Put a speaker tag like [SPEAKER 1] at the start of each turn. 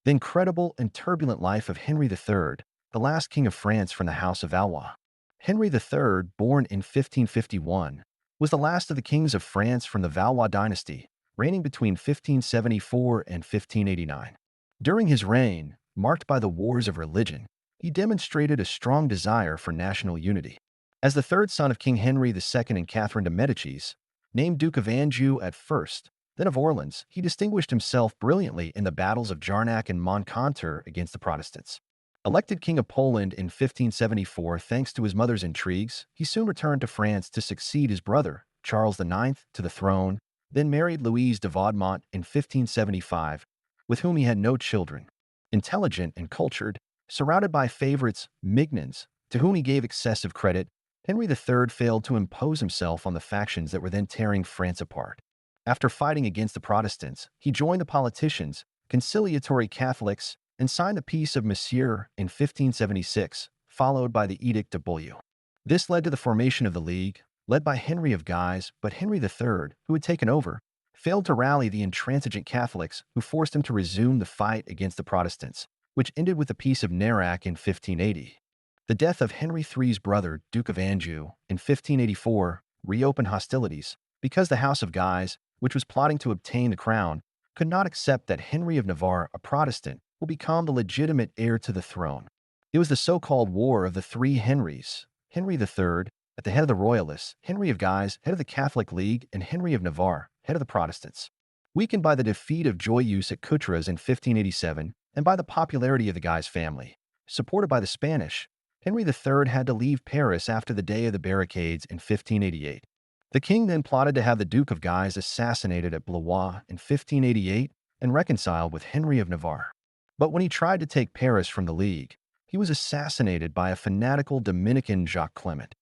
[SPEAKER 1] The incredible and turbulent life of Henry III, the last king of France from the House of Valois. Henry III, born in 1551, was the last of the kings of France from the Valois dynasty, reigning between 1574 and 1589. During his reign, marked by the wars of religion, he demonstrated a strong desire for national unity. As the third son of King Henry II and Catherine de' Medicis, named Duke of Anjou at first, then of Orleans, he distinguished himself brilliantly in the battles of Jarnac and Montcontour against the Protestants. Elected King of Poland in 1574 thanks to his mother's intrigues, he soon returned to France to succeed his brother, Charles IX, to the throne, then married Louise de Vaudemont in 1575, with whom he had no children. Intelligent and cultured, surrounded by favorites, mignons, to whom he gave excessive credit, Henry III failed to impose himself on the factions that were then tearing France apart. After fighting against the Protestants, he joined the politicians, conciliatory Catholics, and signed the Peace of Messieurs in 1576, followed by the Edict of Beaulieu. This led to the formation of the League, led by Henry of Guise, but Henry III, who had taken over, failed to rally the intransigent Catholics who forced him to resume the fight against the Protestants, which ended with the Peace of Nerac in 1580. The death of Henry III's brother, Duke of Anjou, in 1584, reopened hostilities, because the House of Guise, which was plotting to obtain the crown, could not accept that Henry of Navarre, a Protestant, will become the legitimate heir to the throne. It was the so-called War of the Three Henrys. Henry III, at the head of the Royalists, Henry of Guise, head of the Catholic League, and Henry of Navarre, head of the Protestants. Weakened by the defeat of Joyeuse at Coutras in 1587 and by the popularity of the Guise family, supported by the Spanish, Henry III had to leave Paris after the Day of the Barricades in 1588. The king then plotted to have the Duke of Guise assassinated at Blois in 1588 and reconciled with Henry of Navarre. But when he tried to take Paris from the League, he was assassinated by a fanatical Dominican Jacques Clement.